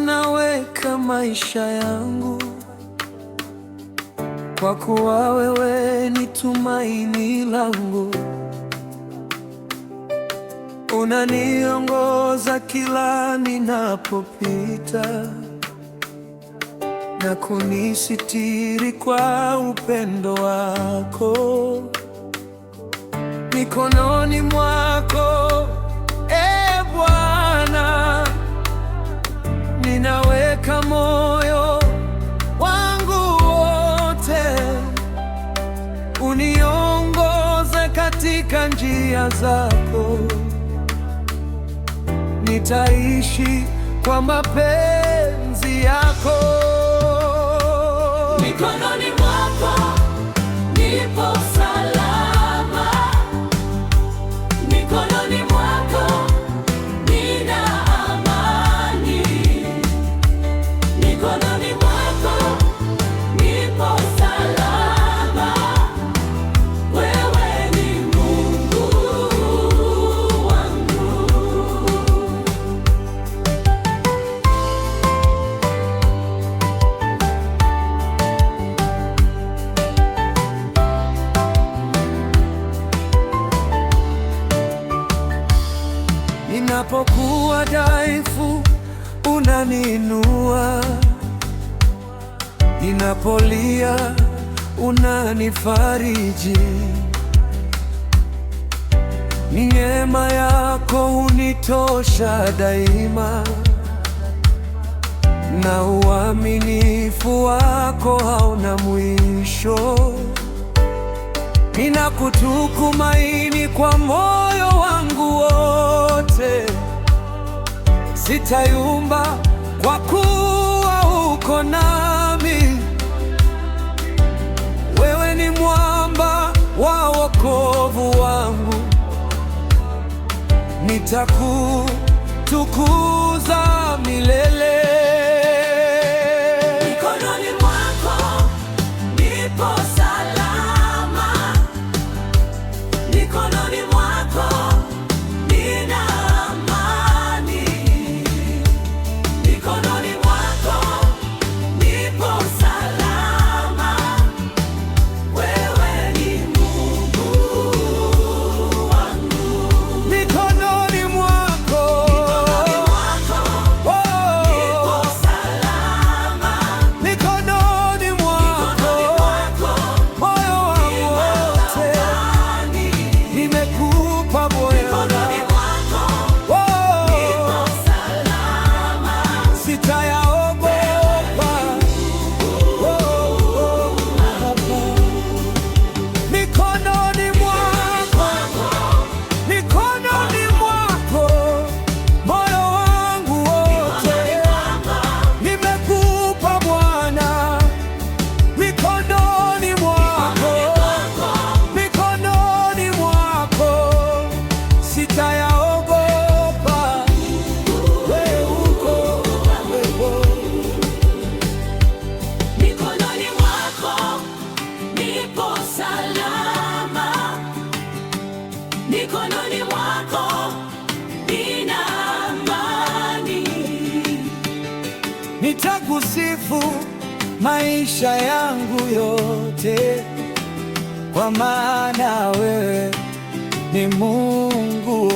naweka maisha yangu, kwa kuwa wewe ni tumaini langu. Unaniongoza kila ninapopita, na kunisitiri kwa upendo wako. Mikononi mwako, Bwana, ninaweka moyo wangu wote. Uniongoze katika njia zako, nitaishi kwa mapenzi yako. Mikononi mwako nipo salama, mikononi mwako nina amani, mikononi mwako nipo salama. Wewe ni Mungu wangu. Ninapokuwa dhaifu, unaniinua. Ninapolia, unanifariji. Neema yako hunitosha daima, na uaminifu wako hauna mwisho. Ninakutumaini kwa moyo wangu wote, sitayumba kwa kuwa uko nami. Wewe ni mwamba wa wokovu wangu, nitakutukuza milele. Mikononi mwako nipo salama, mikononi mwako nina amani, mikononi mwako nipo salama. Wewe ni Mungu wangu. Mikononi mwako, nipo salama, mikononi mwako, moyo wangu wote nimekupa Bwana. nipo salama. Sitayaogopa. Mikononi mwako, mikononi mwako, moyo wangu wote nimekupa Bwana. Mikononi mwako, mikononi mwako, sitayaogopa. Wewe uko wewe. Mikononi mwako nipo salama, mikononi mwako nina amani. Nitakusifu maisha yangu yote, kwa maana wewe ni Mungu